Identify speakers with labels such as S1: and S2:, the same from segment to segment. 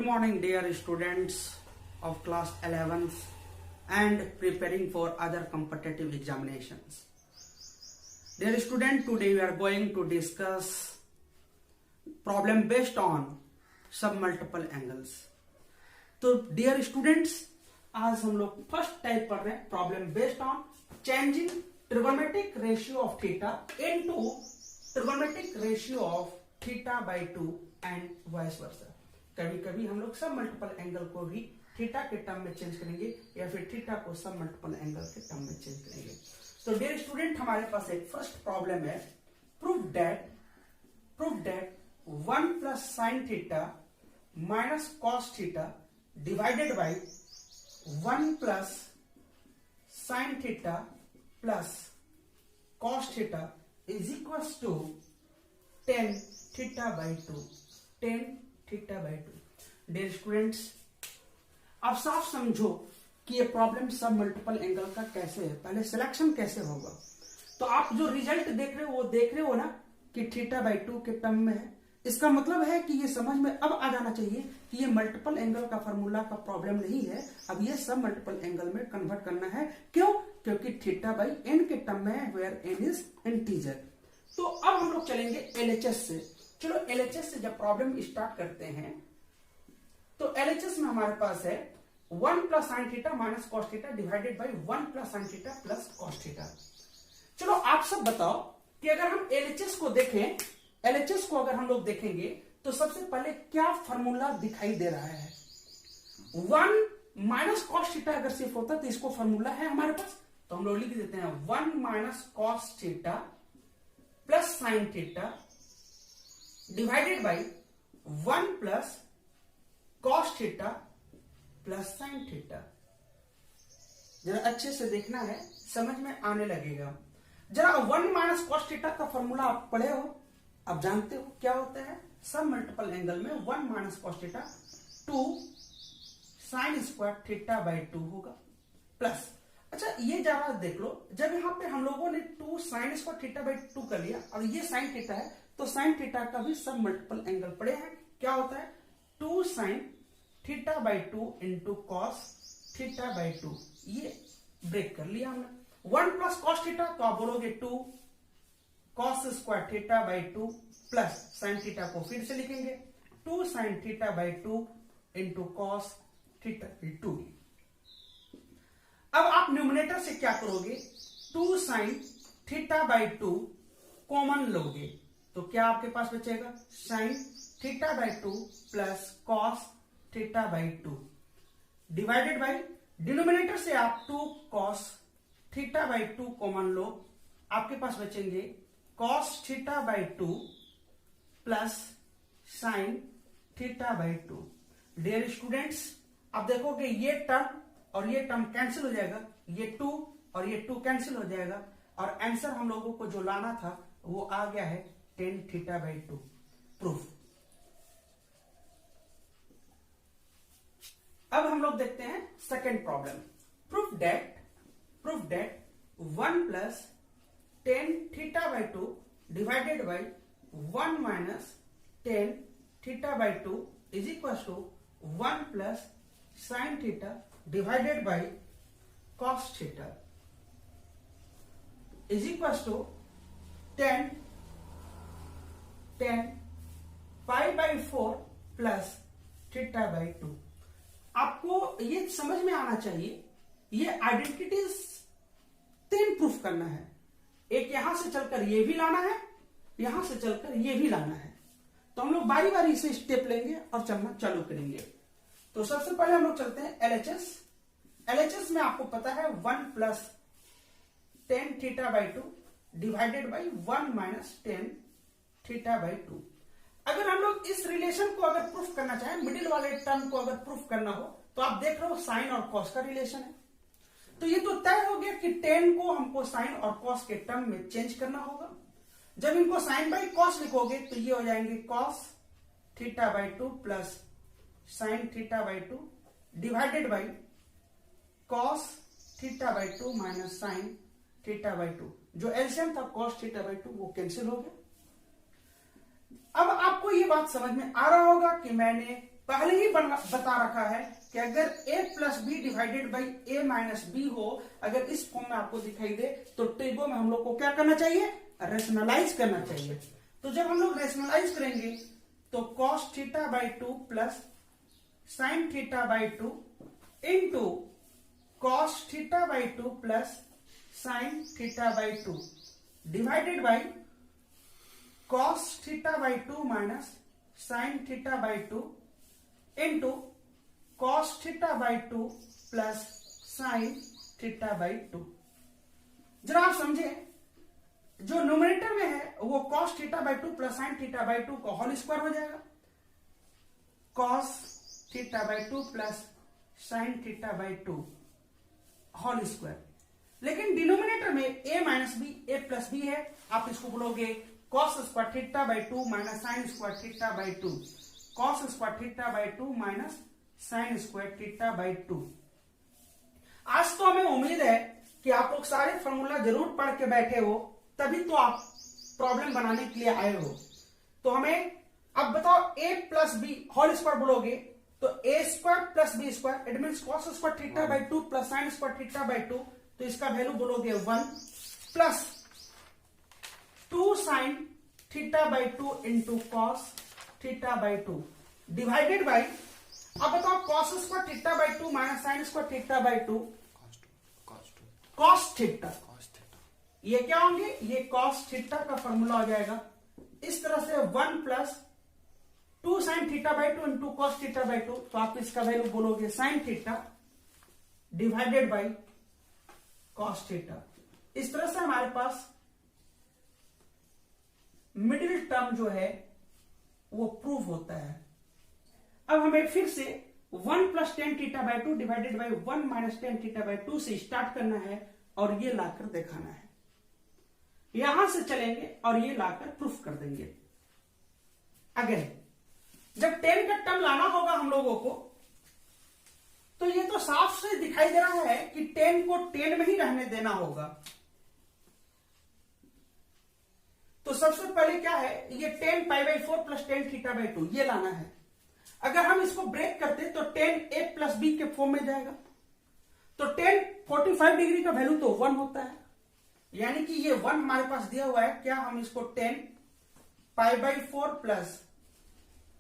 S1: Good morning, dear students of class 11th and preparing for other competitive examinations. Dear student, today we are going to discuss problem based on submultiple angles. तो dear students, आज हम लोग first type पढ़ रहे हैं problem based on changing trigonometric ratio of theta into trigonometric ratio of theta by 2 and vice versa. कभी कभी हम लोग सब मल्टीपल एंगल को भी थीटा के टर्म में चेंज करेंगे या फिर थीटा को सब मल्टीपल एंगल के टर्म में चेंज करेंगे. तो डियर स्टूडेंट, हमारे पास एक फर्स्ट प्रॉब्लम है. Prove that 1 plus sine theta minus cos theta divided by 1 plus sine theta plus cos theta is equal to 10 theta by 2. 10 theta by 2. Dear students, आप साफ समझो कि ये प्रॉब्लम सब मल्टीपल एंगल का कैसे है. पहले सिलेक्शन कैसे होगा. तो आप जो रिजल्ट देख रहे हो ना कि थीटा बाई 2 के टर्म में है. इसका मतलब है कि ये समझ में अब आ जाना चाहिए कि ये मल्टीपल एंगल का फॉर्मूला का प्रॉब्लम नहीं है. अब ये सब मल्टीपल एंगल में कन्वर्ट करना है. क्यों? क्योंकि थीटा बाई एन के टर्म में है वेयर एन इज इंटीजर. तो अब हम लोग चलेंगे एलएचएस से. चलो एलएचएस से जब प्रॉब्लम स्टार्ट करते हैं तो एलएचएस में हमारे पास है 1 plus sine theta minus cos theta divided by 1 plus sine theta plus cos theta. चलो आप सब बताओ कि अगर हम एलएचएस को देखें, एलएचएस को अगर हम लोग देखेंगे तो सबसे पहले क्या फॉर्मूला दिखाई दे रहा है. 1 माइनस कॉस थीटा अगर सिर्फ होता तो इसको फॉर्मूला है हमारे पास, तो हम लोग लिख देते हैं 1 minus cos theta plus sine theta divided by 1 plus cos theta plus sine theta. जरा अच्छे से देखना है, समझ में आने लगेगा. जरा 1 माइनस कॉस थीटा का फॉर्मूला आप पढ़े हो, आप जानते हो क्या होता है. सब मल्टीपल एंगल में 1 minus cos theta 2 sign square theta by 2 होगा प्लस. अच्छा ये जरा देख लो, जब यहां पे हम लोगों ने 2 साइन स्क्वायर थीटा बाई 2 कर लिया और ये साइन थीटा है, तो साइन थीटा का भी सब मल्टीपल एंगल पड़े हैं. क्या होता है 2 sine theta by 2 into cos theta by 2. ये ब्रेक कर लिया हमने. 1 प्लस कॉस थीटा तो आप बोलोगे 2 cos square theta by 2 plus sine theta को फिर से लिखेंगे 2 sine theta by 2 into cos theta by 2. अब आप न्यूमरेटर से क्या करोगे, 2 साइन थीटा बाई 2 कॉमन लोगे तो क्या आपके पास बचेगा sine theta by 2 plus cos theta by 2 divided by denominator से आप 2 कॉस थीटा बाई 2 कॉमन लो, आपके पास बचेंगे cos theta by 2 plus sine theta by 2. Dear students, आप देखोगे ये टर्म और ये टर्म कैंसिल हो जाएगा, ये 2 और ये 2 कैंसिल हो जाएगा और आंसर हम लोगों को जो लाना था वो आ गया है 10 थीटा बाई 2. प्रूफ. अब हम लोग देखते हैं second problem. Proof that 1 plus 10 theta by 2 divided by 1 minus 10 theta by 2 is equal to 1 plus sine theta divided by cos theta is equal to 10 pi by 4 plus theta by 2. आपको ये समझ में आना चाहिए, ये आइडेंटिटीज 3 प्रूफ करना है. एक यहां से चलकर ये भी लाना है, यहां से चलकर ये भी लाना है. तो हम लोग बारी बारी से स्टेप लेंगे और चलना चालू करेंगे. तो सबसे पहले हम लोग चलते हैं एलएचएस. एलएचएस में आपको पता है 1 plus 10 theta by 2 divided by 1 minus 10 theta by 2. अगर हम लोग इस रिलेशन को अगर प्रूफ करना चाहें, मिडिल वाले टर्म को अगर प्रूफ करना हो, तो आप देख रहे हो साइन और कॉस का रिलेशन है. तो ये तो तय हो गया कि 10 को हमको साइन और कॉस के टर्म में चेंज करना होगा. जब इनको साइन बाई कॉस लिखोगे तो ये हो जाएंगे cos theta by 2 plus sine theta by 2 divided by cos theta by 2 minus sign theta by 2. जो एलसीएम था कॉस थीटा बाई 2 वो कैंसिल हो गया. अब आपको ये बात समझ में आ रहा होगा कि मैंने पहले ही बता रखा है कि अगर a plus B divided by a minus B हो, अगर इस फॉर्म में आपको दिखाई दे तो टेबल में हम लोग को क्या करना चाहिए, रेशनलाइज करना चाहिए। तो जब हम लोग रेशनलाइज करेंगे तो cos theta by 2 plus sine theta by 2 into cos theta by 2 plus sine theta by 2 divided by cos theta by 2 minus sign theta by 2 into cos theta by 2 plus sine theta by 2। जरा आप समझे, जो numerator में है वो cos theta by 2 plus sine theta by 2 का whole square हो जाएगा, cos theta by 2 plus sine theta by 2 whole square. लेकिन डिनोमिनेटर में a minus B a plus B है, आप इसको बोलोगे cos square theta by 2 minus sine square theta by 2, cos square theta by 2 minus sine square theta by 2। आज तो हमें उम्मीद है कि आप लोग सारे फॉर्मूला जरूर पढ़ के बैठे हो, तभी तो आप प्रॉब्लम बनाने के लिए आए हो। तो हमें अब बताओ a plus B whole square बोलोगे तो a square plus B square, it mean cos square theta by 2 plus sine square theta by 2, तो इसका वैल्यू बोलोगे 1 plus 2 sine theta by 2 into cos theta by 2 divided by, अब बताओ cos square theta by 2 minus sine square theta by 2 cos theta, ये क्या होंगे, ये cos theta का फॉर्मूला हो जाएगा। इस तरह से 1 plus 2 sine theta by 2 into cos theta by 2, तो आप इसका वैल्यू बोलोगे sign theta divided by cos theta. इस तरह से हमारे पास मिडिल टर्म जो है वो प्रूव होता है। अब हमें फिर से 1 plus tan theta by 2 divided by 1 minus tan theta by 2 से स्टार्ट करना है और ये लाकर दिखाना है। यहां से चलेंगे और ये लाकर प्रूफ कर देंगे। अगेन जब 10 का टर्म लाना होगा हम लोगों को, तो ये तो साफ से दिखाई दे रहा है कि 10 को 10 में ही रहने देना होगा। तो सबसे पहले क्या है, ये 10 pi by 4 plus 10 theta by 2 ये लाना है। अगर हम इसको ब्रेक करते तो 10 a प्लस बी के फॉर्म में जाएगा, तो 10 45 डिग्री का वैल्यू तो 1 होता है, यानी कि ये 1 हमारे पास दिया हुआ है। क्या हम इसको 10 pi by 4 plus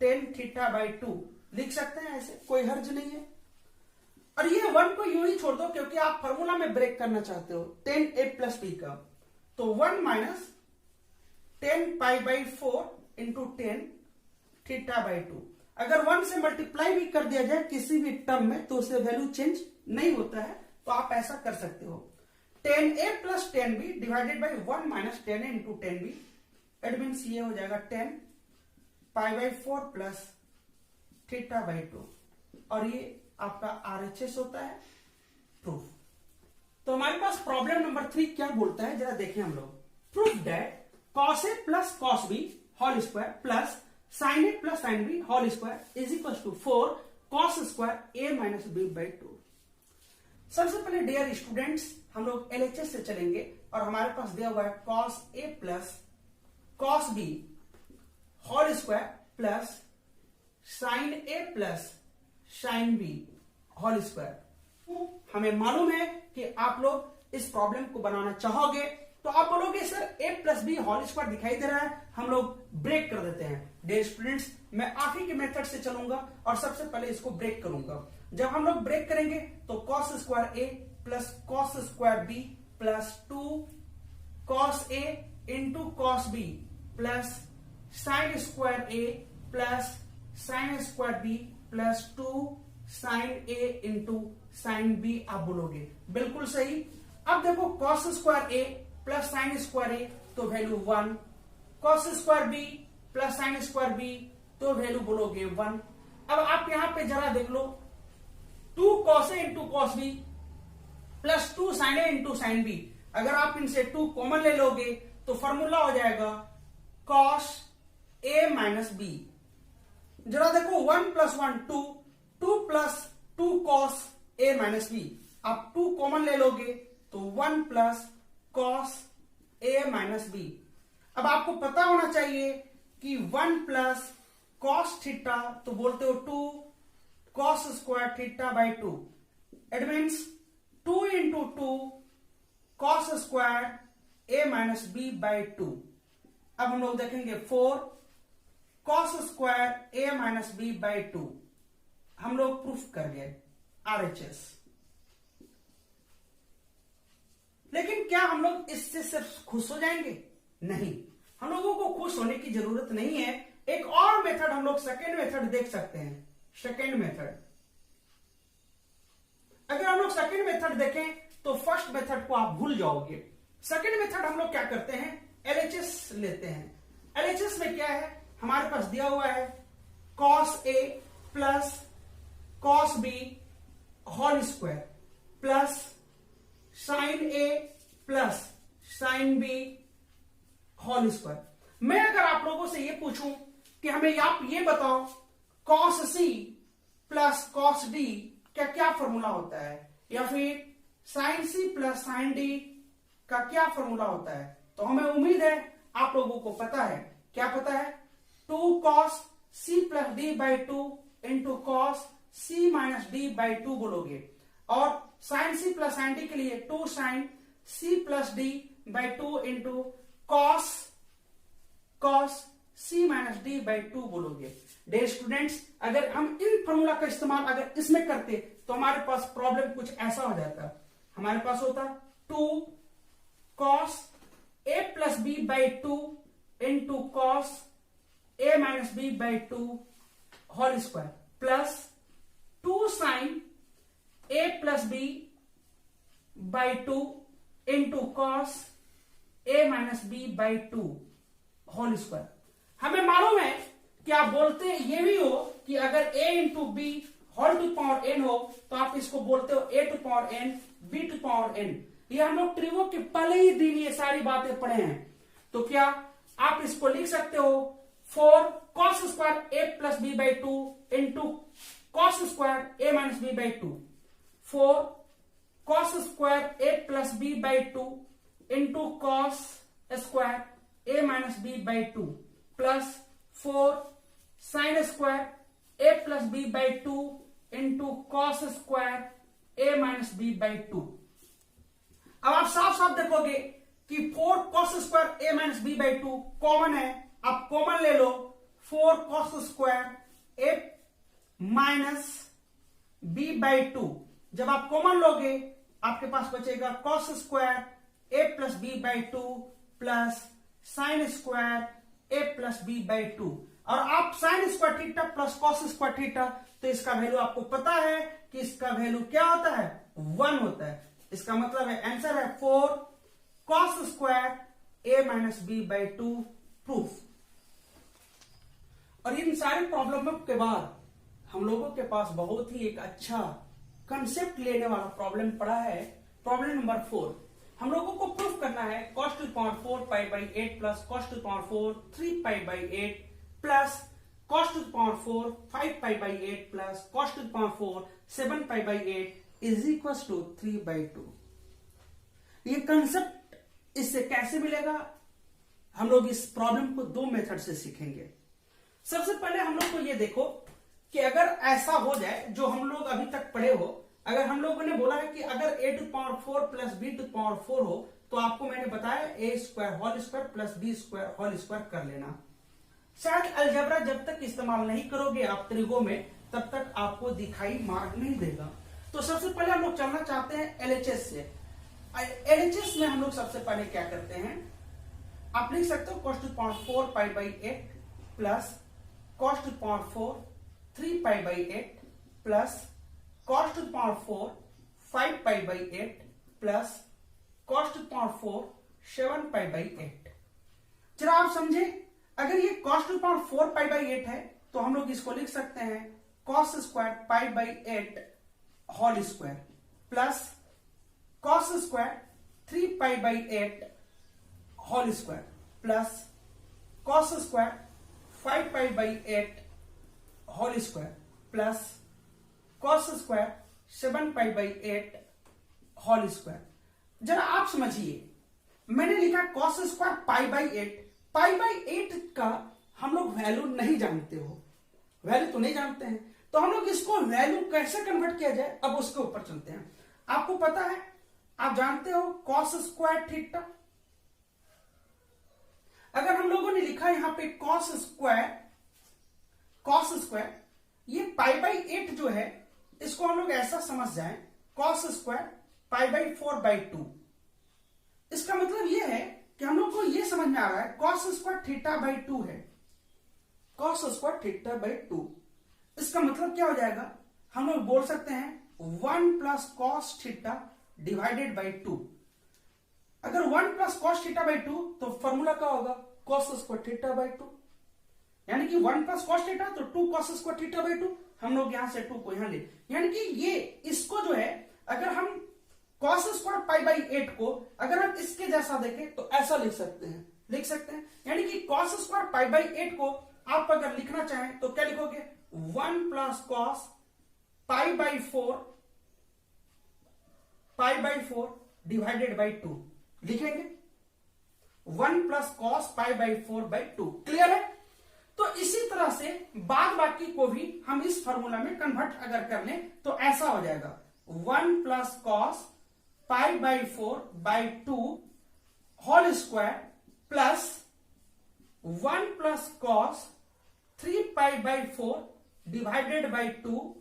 S1: 10 theta by 2 लिख सकते हैं, ऐसे कोई हर्ज नहीं है। और ये 1 को यूं ही छोड़ दो क्योंकि आप फॉर्मूला में ब्रेक करना चाहते हो 10 a प्लस बी का, तो 1 minus 10 pi by 4 into 10 theta by 2। अगर 1 से मल्टीप्लाई भी कर दिया जाए किसी भी टर्म में तो उससे वैल्यू चेंज नहीं होता है, तो आप ऐसा कर सकते हो 10a plus 10b divided by 1 minus 10a into 10b, it means ये हो जाएगा 10 pi by 4 plus theta by 2, और ये आपका RHS होता है प्रूफ। तो हमारे पास प्रॉब्लम नंबर 3 क्या बोलता है, जरा देखें हम लोग। Proof that cos a plus cos b whole square plus sin a plus sin b whole square is equal to 4 cos square a minus b by 2। सबसे पहले डियर स्टूडेंट्स हम लोग LHS से चलेंगे और हमारे पास दिया हुआ है cos a plus cos b whole square plus sin a plus sin b whole square. हमें मालूम है कि आप लोग इस प्रॉब्लम को बनाना चाहोगे, तो आप बोलोगे sir a plus B whole square दिखाई दे रहा है, हम लोग ब्रेक कर देते हैं। डियर स्टूडेंट्स मैं आप ही के मेथड से चलूंगा और सबसे पहले इसको ब्रेक करूंगा। जब हम लोग ब्रेक करेंगे तो cos square a plus cos square b plus 2 cos a into cos b plus sine square a plus sine square b plus 2 sine a into sine b आप बोलोगे, बिल्कुल सही। अब देखो cos square a plus sine square a तो value 1, cos square b plus sine square b तो value बोलोगे 1। अब आप यहां पे जरा देख लो 2 cos a into cos b plus 2 sine a into sine b, अगर आप इनसे 2 कॉमन ले लोगे तो फॉर्मूला हो जाएगा cos a माइनस b। जरा देखो 1 plus 1 2, 2 plus 2 cos a minus b, आप 2 कॉमन ले लोगे तो 1 plus cos a minus b। अब आपको पता होना चाहिए कि 1 प्लस कॉस थीटा तो बोलते हो 2 cos square theta by 2, it means 2 into 2 cos square A minus B by 2। अब हम लोग देखेंगे 4 cos square A minus B by 2, हम लोग प्रूफ कर गए RHS। लेकिन क्या हम लोग इससे सिर्फ खुश हो जाएंगे? नहीं, हम लोगों को खुश होने की जरूरत नहीं है। एक और मेथड हम लोग सेकेंड मेथड देख सकते हैं। सेकेंड मेथड, अगर हम लोग सेकेंड मेथड देखें तो फर्स्ट मेथड को आप भूल जाओगे। सेकेंड मेथड हम लोग क्या करते हैं, LHS लेते हैं। LHS में क्या है, हमारे पास दिया हुआ है cos A plus cos B whole square plus sin A plus sin B whole square. मैं अगर आप लोगों से ये पूछूं कि हमें आप ये बताओ cos C plus cos D क्या क्या फॉर्मूला होता है, या फिर sin C plus sin D का क्या फॉर्मूला होता है, तो हमें उम्मीद है आप लोगों को पता है। क्या पता है, 2 cos C plus D by 2 into cos C minus D by 2 बोलोगे, और sin C plus sin D के लिए 2 sin C plus D by 2 into cos C minus D by 2 बोलोगे। डियर स्टूडेंट्स, अगर हम इन फॉर्मूला का इस्तेमाल अगर इसमें करते तो हमारे पास प्रॉब्लम कुछ ऐसा हो जाता। हमारे पास होता 2 cos A plus B by 2 into cos A minus B by 2 whole square plus 2 sin A plus B by 2 into cos A minus B by 2 whole square. हमें मालूम है कि आप बोलते ये भी हो कि अगर A into B whole to power n हो तो आप इसको बोलते हो A to power n B to power n। ये हम लोग ट्रिगो के पहले ही दिन ये सारी बातें पढ़े हैं। तो क्या आप इसको लिख सकते हो 4 cos square A plus B by 2 into cos square A minus B by 2, 4 cos square A plus B by 2 into cos square A minus B by 2 plus 4 sin square A plus B by 2 into cos square A minus B by 2। अब आप साफ साफ देखोगे कि 4 cos square A minus B by 2 common है। आप common ले लो 4 cos square A minus B by 2। जब आप कॉमन लोगे आपके पास बचेगा cos square A plus B by 2 plus sin square A plus B by 2। और आप sin square theta plus cos square theta, तो इसका वैल्यू आपको पता है कि इसका वैल्यू क्या होता है, 1 होता है। इसका मतलब है आंसर है 4 cos square A minus B by 2 proof. और इन सारे प्रॉब्लम के बाद हम लोगों के पास बहुत ही एक अच्छा कंसेप्ट लेने वाला प्रॉब्लम पड़ा है। प्रॉब्लम नंबर 4, हम लोगों को प्रूफ करना है cos to power 4 pi by 8 plus cos to power 4 3 pi by 8 plus cos to power 4 5 pi by 8 plus cos to power 4 7 pi by 8 is equal to 3 by 2। ये concept इससे कैसे मिलेगा, हम लोग इस प्रॉब्लम को 2 मेथड से सीखेंगे। सबसे पहले हम लोग को ये देखो कि अगर ऐसा हो जाए जो हम लोग अभी तक पढ़े हो, अगर हम लोगों ने बोला है कि अगर a to power 4 plus b to power 4 हो, तो आपको मैंने बताया a square whole square plus b square whole square कर लेना। शायद अलजेब्रा जब तक इस्तेमाल नहीं करोगे आप त्रिगो में, तब तक आपको दिखाई मार्क नहीं देगा। तो सबसे पहले हम लोग चलना चाहते हैं LHS से। LHS में हम लोग सबसे पहले क्या करते हैं, आप लिख सकते हो cos to power 4 pi by 8 plus cos to power 4 3 pi by 8 plus cos to power 4 5 pi by 8 plus cos to power 4 7 pi by 8। जरा आप समझे, अगर ये cos to power 4 pi by 8 है तो हम लोग इसको लिख सकते हैं cos square pi by 8 whole square plus cos square 3 pi by 8 whole square plus cos square 5 pi by 8 whole square plus cos square 7 pi by 8 whole square. जरा आप समझिए, मैंने लिखा cos स्क्वायर पाई बाई 8 का हम लोग value नहीं जानते हो, वैल्यू तो नहीं जानते हैं, तो हम लोग इसको वैल्यू कैसे कन्वर्ट किया जाए अब उसके ऊपर चलते हैं। आपको पता है, आप जानते हो कॉस स्क्वायर थीटा। अगर हम लोगों ने लिखा यहां पे कॉस स्क्वायर, ये π/8 जो है इसको हम लोग ऐसा समझ जाए, कॉस स्क्वायर π/4/2। इसका मतलब ये है कि हम लोग को ये समझ में आ रहा है कॉस स्क्वायर θ/2 है, कॉस स्क्वायर θ/2। इसका मतलब क्या हो जाएगा, हम लोग बोल सकते हैं 1 plus cos theta divided by 2। अगर 1 प्लस कॉस θ/2 तो फॉर्मूला क्या होगा, कॉस स्क्वायर θ/2, यानी कि 1 प्लस कॉस थीटा तो 2 कॉस स्क्वायर θ/2। हम लोग यहां से 2 को यहां ले, यानी कि ये इसको जो है अगर हम कॉस स्क्वायर π/8 को अगर हम इसके जैसा देखें तो ऐसा लिख सकते हैं, यानी कि कॉस स्क्वायर π/8 को आप अगर लिखना चाहें तो क्या लिखोगे, 1 प्लस कॉस π/4 डिवाइडेड बाई 2 लिखेंगे, 1 प्लस कॉस π/4/2। क्लियर है। तो इसी तरह से बाद बाकी को भी हम इस फॉर्मूला में कन्वर्ट अगर कर लें तो ऐसा हो जाएगा 1 plus cos π/4/2 whole square plus 1 plus cos 3π/4 divided by 2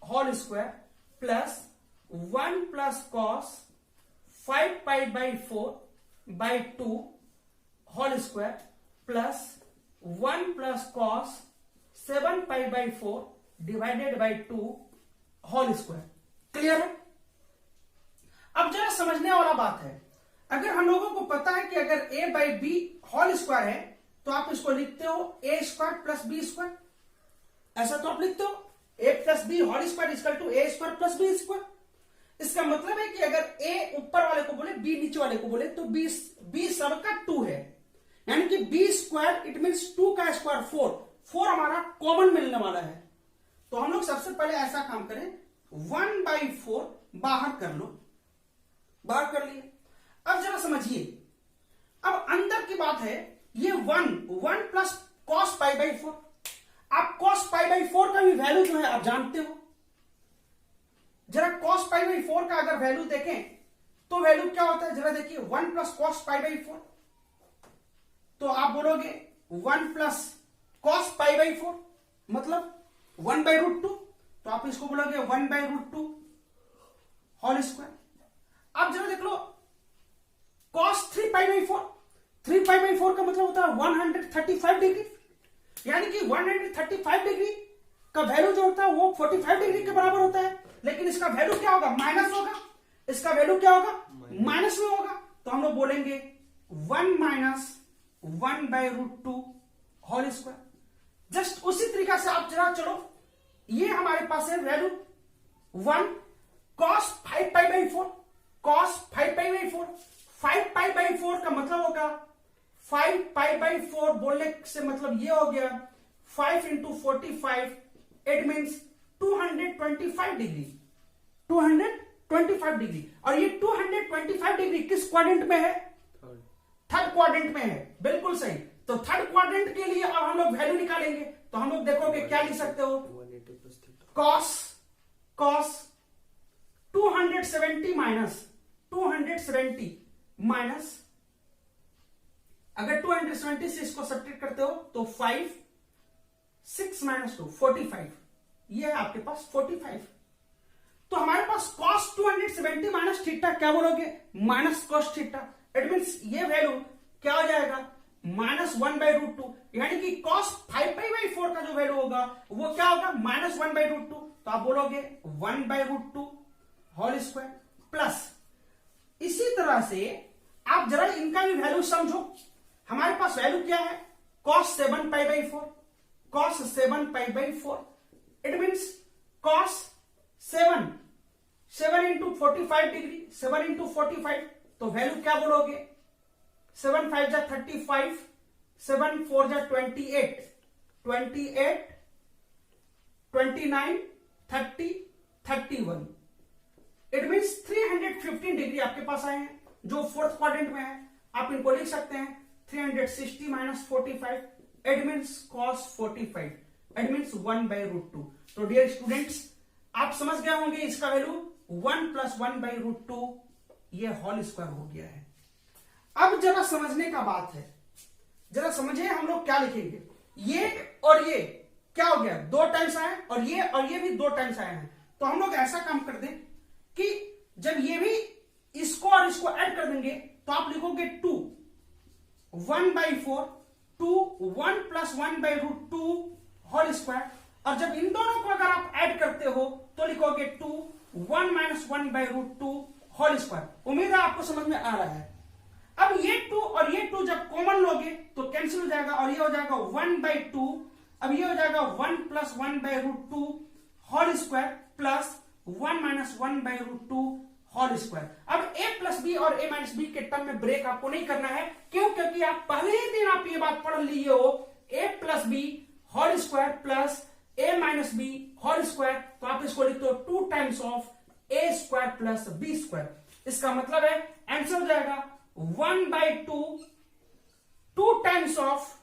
S1: whole square plus 1 plus cos 5π/4/2 whole square plus 1 plus cos 7π/4 divided by 2 whole square. Clear है। अब जरा समझने वाला बात है, अगर हम लोगों को पता है कि अगर a/b होल स्क्वायर है तो आप इसको लिखते हो a square plus b square, ऐसा तो आप लिखते हो a plus B whole square equal to a square plus b square. इसका मतलब है कि अगर a ऊपर वाले को बोले b नीचे वाले को बोले तो b सबका 2 है, यानी कि b स्क्वायर इट मीन्स 2 का स्क्वायर 4 हमारा कॉमन मिलने वाला है। तो हम लोग सबसे पहले ऐसा काम करें, 1/4 बाहर कर लो, बाहर कर लिए। अब जरा समझिए, अब अंदर की बात है, ये 1 प्लस कॉस π/4, आप कॉस π/4 का भी वैल्यू जो है आप जानते हो। जरा कॉस π/4 का अगर वैल्यू देखें तो वैल्यू क्या होता है, जरा देखिए 1 प्लस कॉस π/4, तो आप बोलोगे 1 प्लस कॉस π/4 मतलब 1/√2, तो आप इसको बोलोगे 1/√2 होल स्क्वायर। अब जरा देख लो cos 3π/4, 3π/4 का मतलब होता है 135 डिग्री, यानी कि 135 डिग्री का वैल्यू जो होता है वो 45 डिग्री के बराबर होता है, लेकिन इसका वैल्यू क्या होगा, माइनस होगा। इसका वैल्यू क्या होगा, माइनस में होगा। तो हम लोग बोलेंगे 1 माइनस 1/√2 होल स्क्वायर। जस्ट उसी तरीका से आप जरा चलो, ये हमारे पास है वैल्यू 1 cos 5π/4, cos 5π/4, 5π/4 का मतलब होगा 5π/4 बोलने से मतलब ये हो गया 5 into 45, it means 225 degree, 225 degree. और ये 225 डिग्री किस क्वाड्रेंट में है, थर्ड क्वाड्रेंट में है, बिल्कुल सही। तो थर्ड क्वाड्रेंट के लिए अब हम लोग वैल्यू निकालेंगे, तो हम लोग देखोगे क्या लिख सकते हो, cos 270 माइनस अगर 270 से इसको सब्ट्रैक्ट करते हो तो 5, 6 माइनस 2 45, ये है आपके पास 45। तो हमारे पास cos 270 माइनस थीटा क्या बोलोगे, minus cos theta, it means ये वैल्यू क्या हो जाएगा, -1/√2, यानी कि cos 5π/4 का जो वैल्यू होगा वो क्या होगा, -1/√2। तो आप बोलोगे 1/√2 होल स्क्वायर प्लस, इसी तरह से आप जरा इनका भी वैल्यू समझो। हमारे पास वैल्यू क्या है, cos 7π/4, cos 7π/4, it means cos 7 into 45 degree, 7 into 45, तो वैल्यू क्या बोलोगे, 7 5 जा 35, 7 4 जा 28, 29, 30, 31, इट मीन्स 315 डिग्री आपके पास आए हैं, जो फोर्थ क्वाड्रेंट में है। आप इनको लिख सकते हैं 360 minus 45, it means cos 45। It means 1/√2। तो डियर स्टूडेंट्स, आप समझ गए होंगे इसका वैल्यू 1 + 1/√2 ये होल स्क्वायर हो गया है। अब जरा समझने का बात है, जरा समझिए हम लोग क्या लिखेंगे। ये और ये क्या हो गया, 2 टाइम्स आए, और ये भी 2 टाइम्स आए हैं। तो हम लोग ऐसा काम कर दें कि जब ये भी इसको और इसको ऐड कर देंगे तो आप लिखोगे 2 1/4 2 1 + 1/√2 होल स्क्वायर, और जब इन दोनों को अगर आप ऐड करते हो तो लिखोगे 2 1 - 1/√2 होल स्क्वायर। उम्मीद है आपको समझ में आ रहा है। अब ये 2 और ये 2 जब कॉमन लोगे तो कैंसिल हो जाएगा, और ये हो जाएगा 1/2। अब ये हो जाएगा 1 + 1/√2 whole square plus 1 - 1/√2 whole square. अब a + b और a - b के टर्म में ब्रेक आपको नहीं करना है। क्यों? क्योंकि आप पहले ही दिन आप ये बात पढ़ लिए हो, a + b whole square plus a - b whole square. तो आप इसको लिखते हो 2 times of a square plus b square. इसका मतलब है आंसर हो जाएगा 1/2 2 times of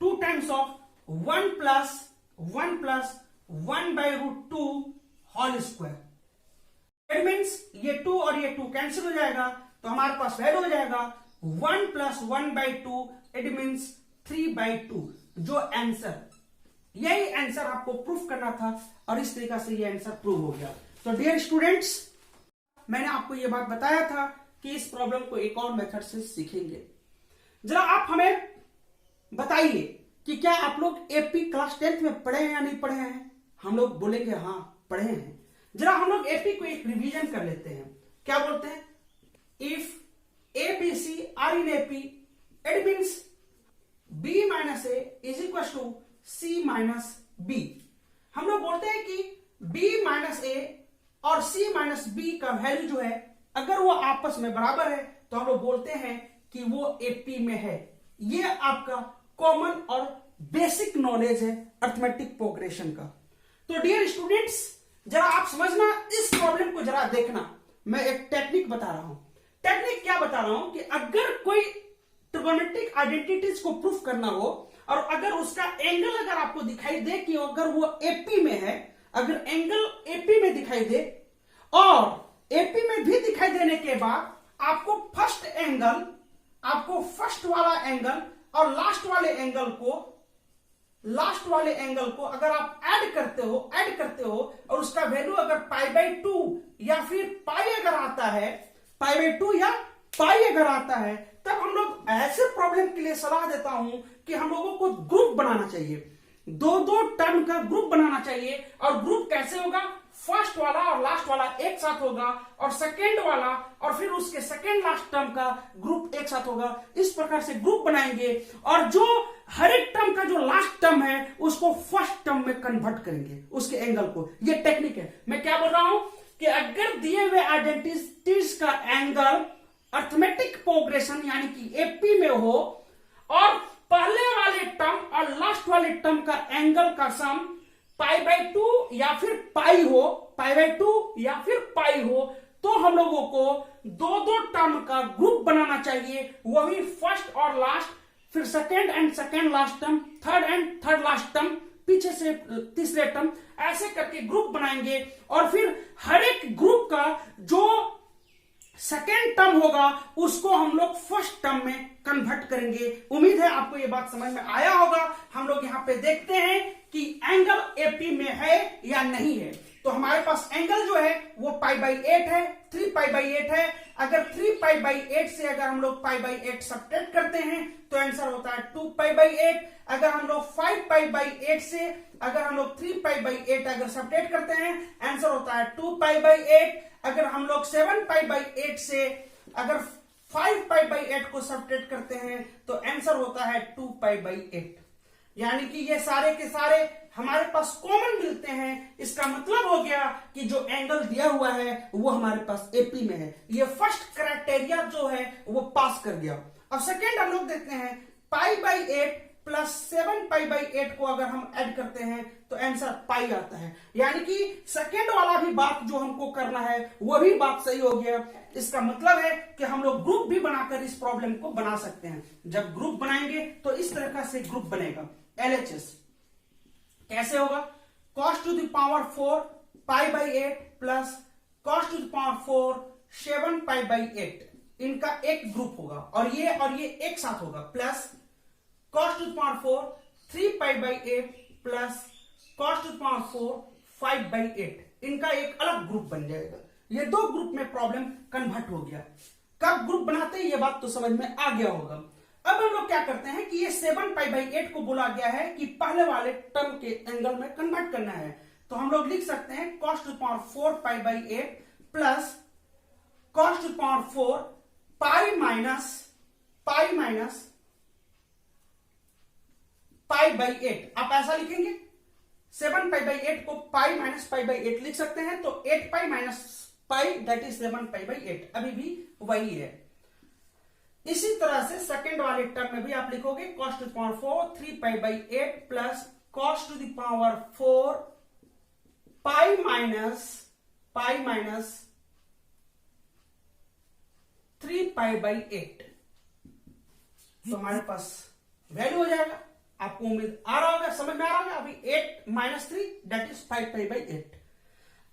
S1: 1 + 1/√2 whole square. It means ये 2 और ये 2 कैंसिल हो जाएगा, तो हमारे पास वैल्यू हो जाएगा 1 + 1/2, इट मीन्स 3/2। जो आंसर, यही आंसर आपको प्रूफ करना था, और इस तरीके से ये आंसर प्रूव हो गया। तो डियर स्टूडेंट्स, मैंने आपको ये बात बताया था कि इस प्रॉब्लम को एक और मेथड से सीखेंगे। जरा आप हमें बताइए कि क्या आप लोग एपी क्लास 10th में पढ़े हैं या नहीं पढ़े हैं? हम लोग बोलेंगे हाँ पढ़े हैं। जरा हम लोग एपी को एक रिवीजन कर लेते हैं। क्या बोलते हैं? If ABC are in AP, it means B - A is equal to C - B। हम लोग बोलते हैं कि B - A और C - B का वैल्यू जो है, अगर वो आपस में बराबर है तो हम लोग बोलते हैं कि वो एपी में है। ये आपका कॉमन और बेसिक नॉलेज है अर्थमेटिक प्रोग्रेशन का। तो डियर स्टूडेंट्स, जरा आप समझना, इस प्रॉब्लम को जरा देखना। मैं एक टेक्निक बता रहा हूं। टेक्निक क्या बता रहा हूं कि अगर कोई ट्रिगोनोमेट्रिक आइडेंटिटीज को प्रूफ करना हो, और अगर उसका एंगल अगर आपको दिखाई दे कि अगर वो एपी में है, अगर एंगल एपी में दिखाई दे, और एपी में भी दिखाई देने के बाद आपको फर्स्ट वाला एंगल और लास्ट वाले एंगल को अगर आप ऐड करते हो और उसका वैल्यू अगर π/2 या फिर पाई अगर आता है, π/2 या पाई अगर आता है, तब हम लोग ऐसे प्रॉब्लम के लिए सलाह देता हूं कि हम लोगों को ग्रुप बनाना चाहिए, 2 टर्म का ग्रुप बनाना चाहिए। और ग्रुप कैसे होगा? फर्स्ट वाला और लास्ट वाला एक साथ होगा, और सेकेंड वाला और फिर उसके सेकेंड लास्ट टर्म का ग्रुप एक साथ होगा। इस प्रकार से ग्रुप बनाएंगे, और जो हर एक टर्म का जो लास्ट टर्म है उसको फर्स्ट टर्म में कन्वर्ट करेंगे, उसके एंगल को। ये टेक्निक है। मैं क्या बोल रहा हूं कि अगर दिए हुए आइडेंटिटीज का एंगल अर्थमेटिक प्रोग्रेशन यानी कि एपी में हो, और पहले वाले टर्म और लास्ट वाले टर्म का एंगल का सम π/2 या फिर पाई हो, π/2 या फिर पाई हो, तो हम लोगों को 2 टर्म का ग्रुप बनाना चाहिए, वही फर्स्ट और लास्ट, फिर second last term, third last term, पीछे से तीसरे टर्म, ऐसे करके ग्रुप बनाएंगे। और फिर हर एक ग्रुप का जो सेकेंड टर्म होगा उसको हम लोग फर्स्ट टर्म में कन्वर्ट करेंगे। उम्मीद है आपको ये बात समझ में आया होगा। हम लोग यहाँ पे देखते हैं कि एंगल एपी में है या नहीं है। तो हमारे पास एंगल जो है वो π/8 है, 3π/8 है। अगर 3π/8 से अगर हम लोग π/8 सब्ट्रैक्ट करते हैं तो आंसर होता है 2π/8। अगर हम लोग 5π/8 से अगर हम लोग 3π/8 अगर सब्ट्रैक्ट करते हैं, आंसर होता है 2π/8। अगर हम लोग 7π/8 से अगर 5π/8 को सब्ट्रैक्ट करते हैं तो आंसर होता है 2π/8। यानी कि ये सारे के सारे हमारे पास कॉमन मिलते हैं। इसका मतलब हो गया कि जो एंगल दिया हुआ है वो हमारे पास एपी में है। ये फर्स्ट क्राइटेरिया जो है वो पास कर गया। अब सेकेंड हम लोग देखते हैं, π/8 प्लस 7π/8 को अगर हम ऐड करते हैं तो आंसर पाई आता है। यानी कि सेकेंड वाला भी बात जो हमको करना है वो भी बात सही हो गया। इसका मतलब है कि हम लोग ग्रुप भी बनाकर इस प्रॉब्लम को बना सकते हैं। जब ग्रुप बनाएंगे तो इस तरह से ग्रुप बनेगा, LHS कैसे होगा? cos to the power 4 pi by 8 plus cos to the power 4 7 pi by 8, इनका एक ग्रुप होगा और ये एक साथ होगा, plus cos to the power 4 3 pi by 8 plus cos to the power 4 5 by 8, इनका एक अलग ग्रुप बन जाएगा। ये दो ग्रुप में प्रॉब्लम कन्वर्ट हो गया। कब ग्रुप बनाते हैं ये बात तो समझ में आ गया होगा। अब हम लोग क्या करते हैं कि ये 7 पाई बाई 8 को बोला गया है कि पहले वाले टर्म के एंगल में कन्वर्ट करना है, तो हम लोग लिख सकते हैं cos to the power 4 pi by 8 plus cos to the power 4 pi minus pi by 8। आप ऐसा लिखेंगे, 7 पाई बाई 8 को पाई माइनस पाई बाई 8 लिख सकते हैं, तो 8 पाई minus pi that is 7 pi by 8, अभी भी वही है। इसी तरह से सेकंड वाले टर्म में भी आप लिखोगे cos to the power 4 3 pi by 8 plus cos to the power 4 pi minus 3 pi by 8, तो हमारे पास वैल्यू हो जाएगा। आपको उम्मीद आ रहा होगा, समझ में आ रहा होगा। अभी 8 minus 3 that is 5 pi by 8।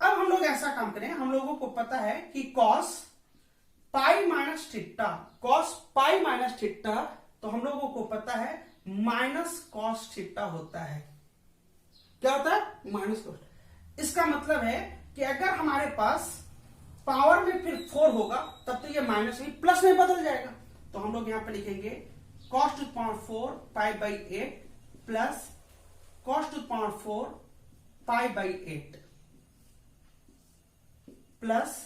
S1: अब हम लोग ऐसा काम करें, हम लोगों को पता है कि cos pi minus theta, cos pi minus theta, तो हम लोगों को पता है माइनस cos थीटा होता है। क्या होता है? Minus cos। इसका मतलब है कि अगर हमारे पास पावर में फिर 4 होगा तब तो ये माइनस भी प्लस में बदल जाएगा, तो हम लोग यहां पर लिखेंगे cos to the power 4 pi by 8 plus cos to the power 4 pi by 8 plus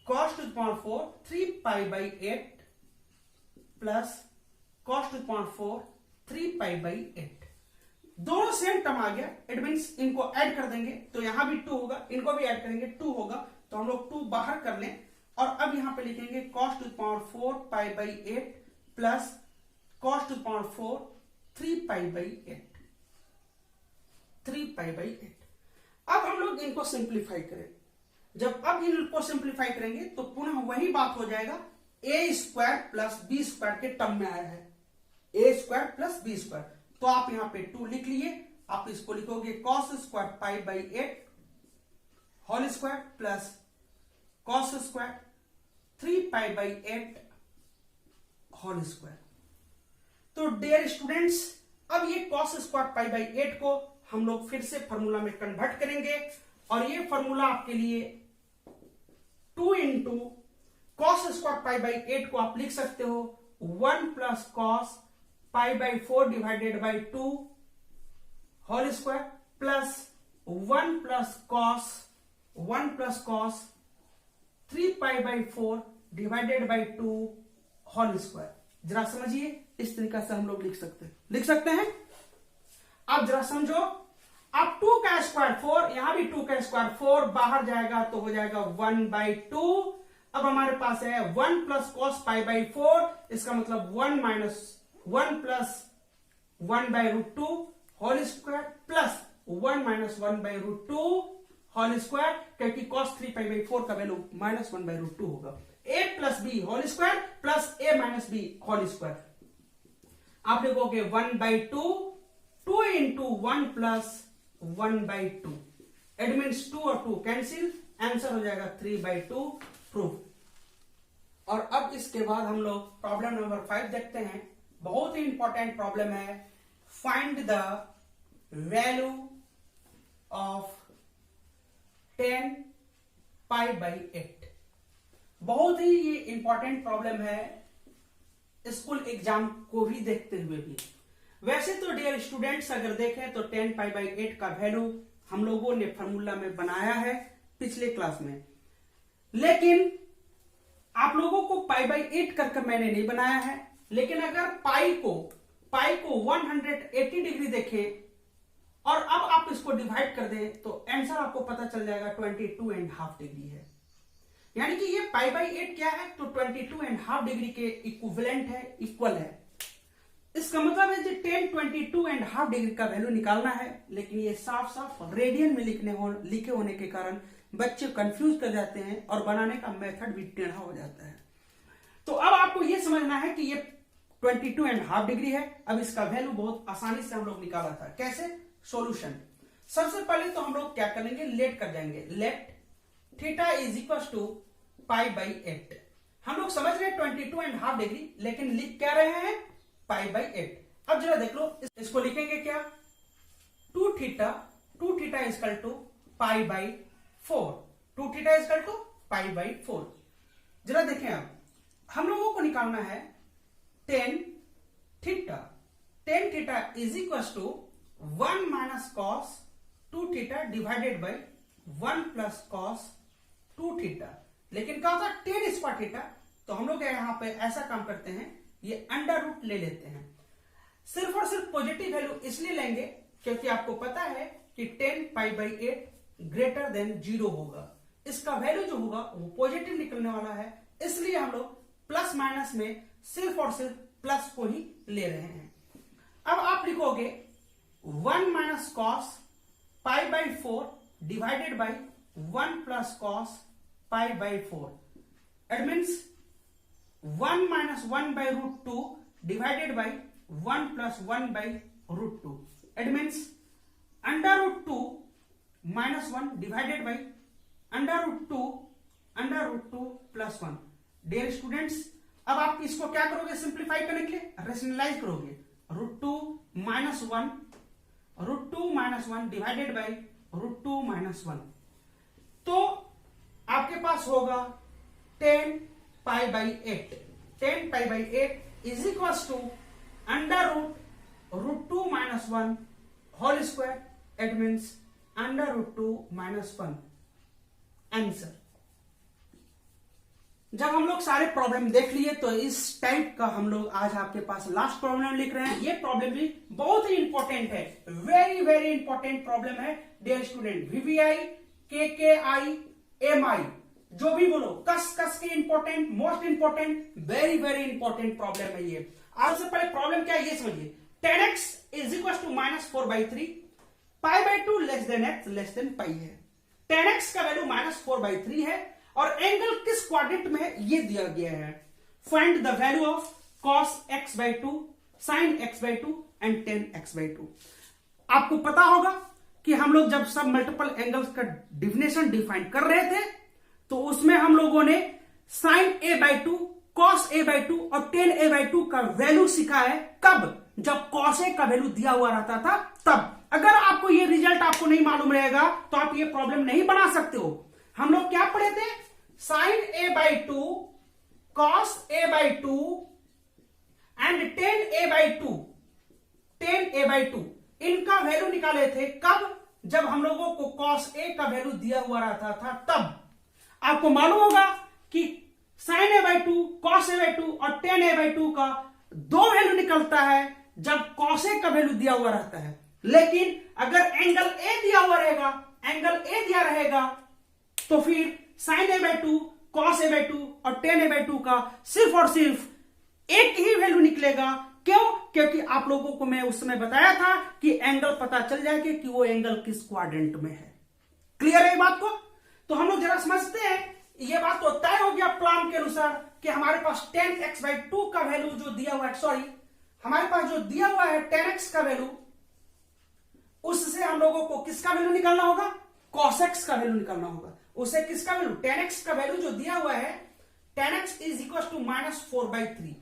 S1: cos to the power 4 3 pi by 8 plus cos to the power 4 3 pi by 8। दोनों सेम टर्म आ गया, इट मीन्स इनको add कर देंगे तो यहां भी 2 होगा, इनको भी ऐड करेंगे 2 होगा, तो हम लोग 2 बाहर कर लें और अब यहां पे लिखेंगे cos to the power 4 pi by 8 plus cos to the power 4 3 pi by 8, 3 pi by 8। अब हम लोग इनको सिंप्लीफाई करें, जब अब इनको सिंप्लीफाई करेंगे तो पुनः वही बात हो जाएगा, ए स्क्वायर प्लस बी स्क्वायर के टर्म में आया है, ए स्क्वायर प्लस बी स्क्वायर, तो आप यहां पे 2 लिख लिए। आप इसको लिखोगे cos square pi by 8 whole square plus cos square 3 pi by 8 whole square. तो डियर स्टूडेंट्स, अब ये cos स्क्वायर पाई बाई 8 को हम लोग फिर से फॉर्मूला में कन्वर्ट करेंगे और ये फॉर्मूला आपके लिए 2 into cos square pi by 8 को आप लिख सकते हो 1 plus cos pi by 4 divided by 2 whole square plus 1 plus cos 3 pi by 4 divided by 2 whole square. जरा समझिए, इस तरीका से हम लोग लिख सकते हैं। अब जरा समझो, अब 2 का स्क्वायर 4, यहां भी 2 का स्क्वायर 4 बाहर जाएगा तो हो जाएगा 1 बाई 2। अब हमारे पास है 1 प्लस cos पाई बाई 4, इसका मतलब 1 minus 1 plus 1 by root 2 whole square plus 1 minus 1 by root 2 whole square, क्योंकि cos 3 पाई बाई 4 का वैल्यू माइनस 1 बाई रूट 2 होगा। a plus B whole square plus a minus B whole square. आप लिखोगे 1 by 2, 2 into 1 plus 1 by 2, it means 2 और 2 cancel, answer हो जाएगा 3 by 2 proof. और अब इसके बाद हम लोग प्रॉब्लम नंबर 5 देखते हैं। बहुत ही इंपॉर्टेंट प्रॉब्लम है, find the value of 10 pi by 8। बहुत ही ये इंपॉर्टेंट प्रॉब्लम है स्कूल एग्जाम को भी देखते हुए भी। वैसे तो डियर स्टूडेंट्स अगर देखें तो 10 पाई बाई 8 का वैल्यू हम लोगों ने फॉर्मूला में बनाया है पिछले क्लास में, लेकिन आप लोगों को पाई बाई 8 करके मैंने नहीं बनाया है। लेकिन अगर पाई को 180 डिग्री देखें और अब आप इसको डिवाइड कर दें तो आंसर आपको पता चल जाएगा 22.5 डिग्री है। यानी कि ये पाई बाई 8 क्या है, तो 22.5 डिग्री के इक्विवेलेंट है, इक्वल है। इसका मतलब है कि 22.5 डिग्री का वैल्यू निकालना है, लेकिन ये साफ साफ रेडियन में लिखे होने के कारण बच्चे कंफ्यूज कर जाते हैं और बनाने का मेथड भी टेढ़ा हो जाता है। तो अब आपको ये समझना है कि ये 22.5 डिग्री है। अब इसका वैल्यू बहुत आसानी से हम लोग निकाला था। कैसे? सॉल्यूशन। सबसे पहले तो हम लोग क्या करेंगे, लेट कर जाएंगे। Let theta is equal to pi by 8। हम लोग समझ रहे हैं 22.5 डिग्री, लेकिन लिख क्या रहे हैं, पाई बाई 8। अब जरा देख लो, इसको लिखेंगे क्या, 2 theta is equal to pi by 4। 2 theta is equal to pi by 4। जरा देखें, अब हम लोगों को निकालना है tan theta is equal to 1 minus cos 2 theta divided by 1 plus cos 2 theta. लेकिन क्या होता है, टेन स्क्वायर थीटा, तो हम लोग यहां पे ऐसा काम करते हैं, ये अंडर रूट ले लेते हैं। सिर्फ और सिर्फ पॉजिटिव वैल्यू इसलिए लेंगे क्योंकि आपको पता है कि 10 पाई बाई 8 ग्रेटर देन 0 होगा। इसका वैल्यू जो होगा वो पॉजिटिव निकलने वाला है, इसलिए हम लोग प्लस माइनस में सिर्फ और सिर्फ प्लस को ही ले रहे हैं। अब आप लिखोगे 1 minus cos pi by 4 divided by 1 plus cos pi by 4। It means 1 minus 1 by root 2 divided by 1 plus 1 by root 2। It means under root 2 minus 1 divided by under root 2 plus 1। Dear students, अब आप इसको क्या करोगे, simplify करने के लिए rationalise करोगे। Root 2 minus 1 divided by root 2 minus 1, तो आपके पास होगा 10 pi by 8। 10 pi by 8 is equal to under root 2 minus 1 whole square. It means under root 2 minus 1 answer. जब हम लोग सारे प्रॉब्लम देख लिए तो इस टाइप का हम लोग आज आपके पास लास्ट प्रॉब्लम लिख रहे हैं। ये प्रॉब्लम भी बहुत ही इंपॉर्टेंट है, वेरी वेरी इंपॉर्टेंट प्रॉब्लम है डियर स्टूडेंट। वीवीआई, केकेआई, एमआई, जो भी बोलो, कस के important, most important, very very important problem है ये। आज से पहले प्रॉब्लम क्या है ये समझिए। 10x is equal to minus 4/3, pi by 2 less than x less than pi है। 10x का वैल्यू माइनस 4/3 है और एंगल किस क्वाड्रेंट में है ये दिया गया है। Find the value of cos x/2, sin x/2 and tan x/2। आपको पता होगा कि हम लोग जब सब मल्टीपल एंगल्स का डिफिनेशन डिफाइन कर रहे थे तो उसमें हम लोगों ने sin a/2, cos a/2 और tan a/2 का वैल्यू सीखा है। कब? जब cos a का वैल्यू दिया हुआ रहता था तब। अगर आपको ये रिजल्ट आपको नहीं मालूम रहेगा तो आप ये प्रॉब्लम नहीं बना सकते हो। हम लोग क्या पढ़े थे, sin a/2, cos a/2 and tan a/2, इनका वैल्यू निकाले थे। कब? जब हम लोगों को cos a का वैल्यू दिया हुआ रहता था तब। आपको मालूम होगा कि sin a/2, cos a/2 और tan a/2 का 2 वैल्यू निकलता है जब cos a का वैल्यू दिया हुआ रहता है। लेकिन अगर एंगल a दिया हुआ रहेगा, तो फिर sin a/2, cos a/2 और tan a/2 का सिर्फ और सिर्फ एक ही वैल्यू निकलेगा। क्यों? क्योंकि आप लोगों को मैं उस समय बताया था कि एंगल पता चल जाएगा कि वो एंगल किस क्वाड्रेंट में है। क्लियर है बात को? तो हम लोग जरा समझते हैं। ये बात तो तय हो गया प्लान के अनुसार कि हमारे पास 10x/2 का वैल्यू जो दिया हुआ है, हमारे पास जो दिया हुआ है 10x का वैल्यू, उससे हम लोगों को किसका वैल्यू निकालना होगा, cos x का वैल्यू निकालना होगा। उसे किसका वैल्यू, 10x का वैल्यू जो दिया हुआ है 10x is equal to minus 4/3।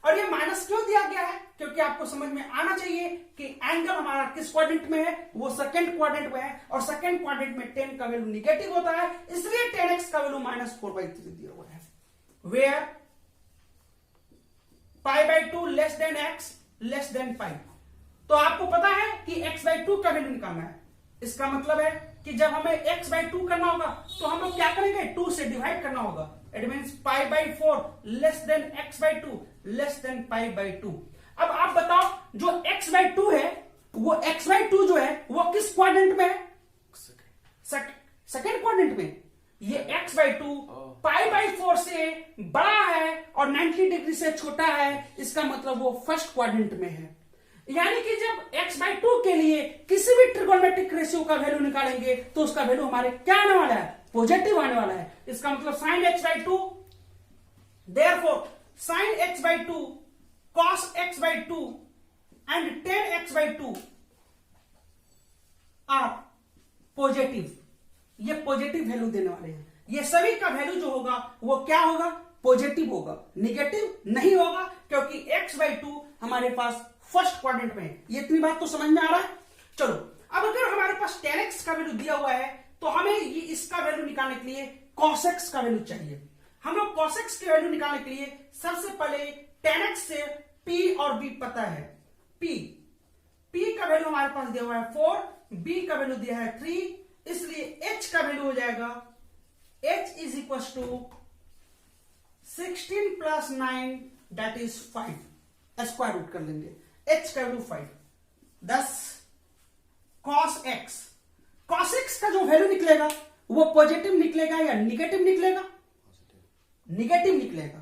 S1: और ये माइनस क्यों दिया गया है? क्योंकि आपको समझ में आना चाहिए कि एंगल हमारा किस क्वाड्रेंट में है, वो सेकंड क्वाड्रेंट में है और सेकंड क्वाड्रेंट में 10 का वैल्यू निगेटिव होता है, इसलिए 10x का वैल्यू माइनस 4/3 दिया हुआ है। Where π/2 less than x less than pi. तो आपको पता है कि x/2 का वैल्यू निकालना है। इसका मतलब है कि जब हमें x/2 करना होगा तो हम लोग क्या करेंगे, 2 से डिवाइड करना होगा। It means π/4 less than x/2 less than π/2। अब आप बताओ, जो x/2 है वो x/2 जो है वो किस क्वाड्रेंट में है, सेकंड क्वाड्रेंट में। ये x/2 π/4 से बड़ा है और 90 डिग्री से छोटा है, इसका मतलब वो फर्स्ट क्वाड्रेंट में है। यानी कि जब x/2 के लिए किसी भी ट्रिगोनोमेट्रिक रेशियो का वैल्यू निकालेंगे तो उसका वैल्यू हमारे क्या आने वाला है, पॉजिटिव आने वाला है। इसका मतलब sin x/2, therefore sin x/2, cos x/2 and tan x/2 are positive, ये पॉजिटिव वैल्यू देने वाले हैं। ये सभी का वैल्यू जो होगा वो क्या होगा, पॉजिटिव होगा, निगेटिव नहीं होगा, क्योंकि x/2 हमारे पास फर्स्ट क्वाड्रेंट में है। ये इतनी बात तो समझ में आ रहा है। चलो अब अगर हमारे पास tan x का वैल्यू दिया हुआ है तो हमें ये इसका वैल्यू निकालने के लिए cos x का वैल्यू चाहिए। हम लोग cos x की वैल्यू निकालने के लिए सबसे पहले tan x से p और b पता है। p का वैल्यू हमारे पास दिया हुआ है 4, b का वैल्यू दिया है 3, इसलिए h का वैल्यू हो जाएगा h is equal to 16 plus 9 that is 5, square root कर लेंगे, h का वैल्यू 5, 10 cos x का जो वैल्यू निकलेगा वो पॉजिटिव निकलेगा या निगेटिव निकलेगा, निगेटिव निकलेगा,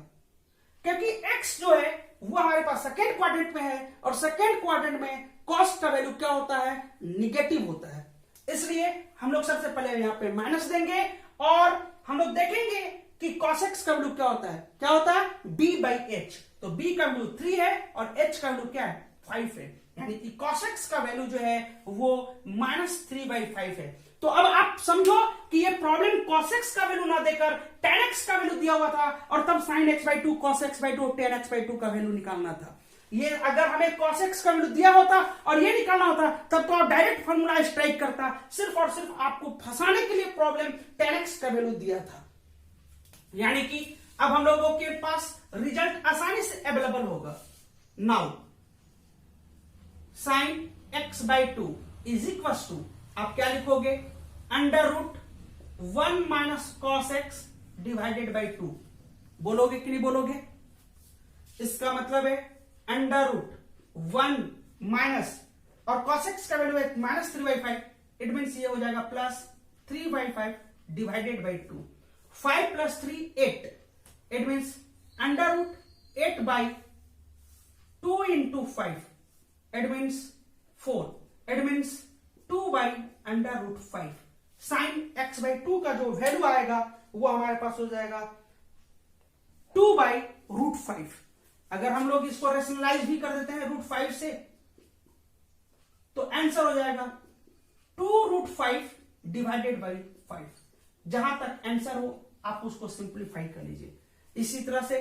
S1: क्योंकि x जो है वो हमारे पास सेकेंड क्वाड्रेंट में है और सेकेंड क्वाड्रेंट में cos का वैल्यू क्या होता है, निगेटिव होता है। इसलिए हम लोग सबसे पहले यहां पे माइनस देंगे और हम लोग देखेंगे कि cos x का वैल्यू क्या होता है, क्या होता है b/h। तो b का वैल्यू 3 है और h का वैल्यू क्या है, 5 है, यानी कि cos x का वैल्यू जो है वो -3/5 है। तो अब आप समझो कि ये प्रॉब्लम cos x का वैल्यू ना देकर tan x का वैल्यू दिया हुआ था और तब sin x/2 cos x/2 tan x/2 का वैल्यू निकालना था। ये अगर हमें cos x का वैल्यू दिया होता और ये निकालना होता तब तो आप डायरेक्ट फॉर्मूला स्ट्राइक करता, सिर्फ और सिर्फ आपको फंसाने के लिए प्रॉब्लम tan x का वैल्यू दिया था। यानी कि अब हम लोगों के पास रिजल्ट आसानी से अवेलेबल होगा। Now sin x/2 is equal to, आप क्या लिखोगे, √1 minus cos x divided by 2। बोलोगे कि नहीं बोलोगे? इसका मतलब है √1 माइनस, और cos x का वैल्यू है -3/5, इट मीन्स ये हो जाएगा +3/5 divided by 2। 5 + 3 8, it means √8/2 into 5, it means 4, it means 2/√5। sin x/2 का जो वैल्यू आएगा वो हमारे पास हो जाएगा 2/√5। अगर हम लोग इसको रेशनलाइज भी कर देते हैं √5 से तो आंसर हो जाएगा 2√5 डिवाइडेड बाई 5। जहां तक आंसर हो आप उसको सिंप्लीफाई कर लीजिए। इसी तरह से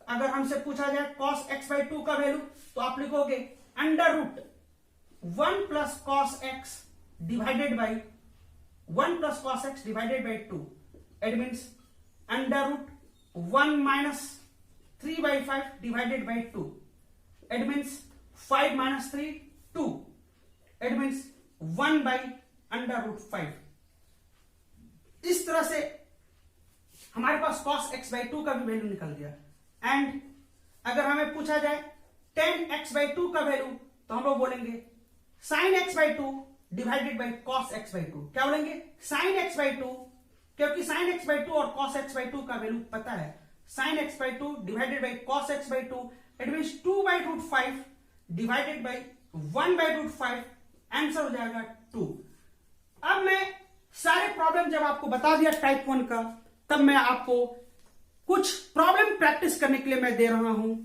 S1: अगर हमसे पूछा जाए cos x/2 का वैल्यू तो आप लिखोगे √1 + cos x divided by 1 + cos x divided by 2, it means √1 minus 3/5 divided by 2, it means 5 - 3 2, it means 1/√5। इस तरह से हमारे पास cos x/2 का भी वैल्यू निकल गया। एंड अगर हमें पूछा जाए tan x/2 का वैल्यू तो हम लोग बोलेंगे sin x/2 divided by cos x/2। क्या बोलेंगे, sin x/2, क्योंकि sin x/2 और cos x/2 का वैल्यू पता है। sin x/2 divided by cos x/2, it means 2/√5 divided by 1/√5, answer हो जाएगा 2। अब मैं सारे प्रॉब्लम जब आपको बता दिया टाइप 1 का, तब मैं आपको कुछ प्रॉब्लम प्रैक्टिस करने के लिए मैं दे रहा हूं।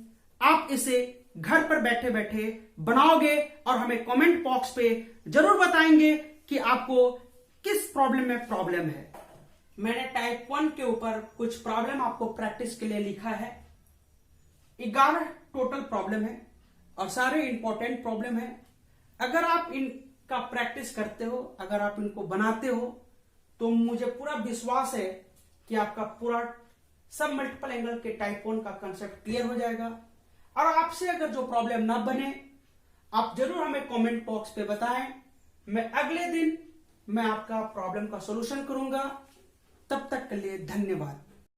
S1: आप इसे घर पर बैठे बैठे बनाओगे और हमें कमेंट बॉक्स पे जरूर बताएंगे कि आपको किस प्रॉब्लम में प्रॉब्लम है। मैंने टाइप 1 के ऊपर कुछ प्रॉब्लम आपको प्रैक्टिस के लिए लिखा है। 11 टोटल प्रॉब्लम है और सारे इंपॉर्टेंट प्रॉब्लम है। अगर आप इनका प्रैक्टिस करते हो, अगर आप इनको बनाते हो, तो मुझे पूरा विश्वास है कि आपका पूरा सब मल्टीपल एंगल के टाइप 1 का कंसेप्ट क्लियर हो जाएगा। और आपसे अगर जो प्रॉब्लम ना बने, आप जरूर हमें कमेंट बॉक्स पे बताएं। मैं अगले दिन मैं आपका प्रॉब्लम का सॉल्यूशन करूंगा। तब तक के लिए धन्यवाद।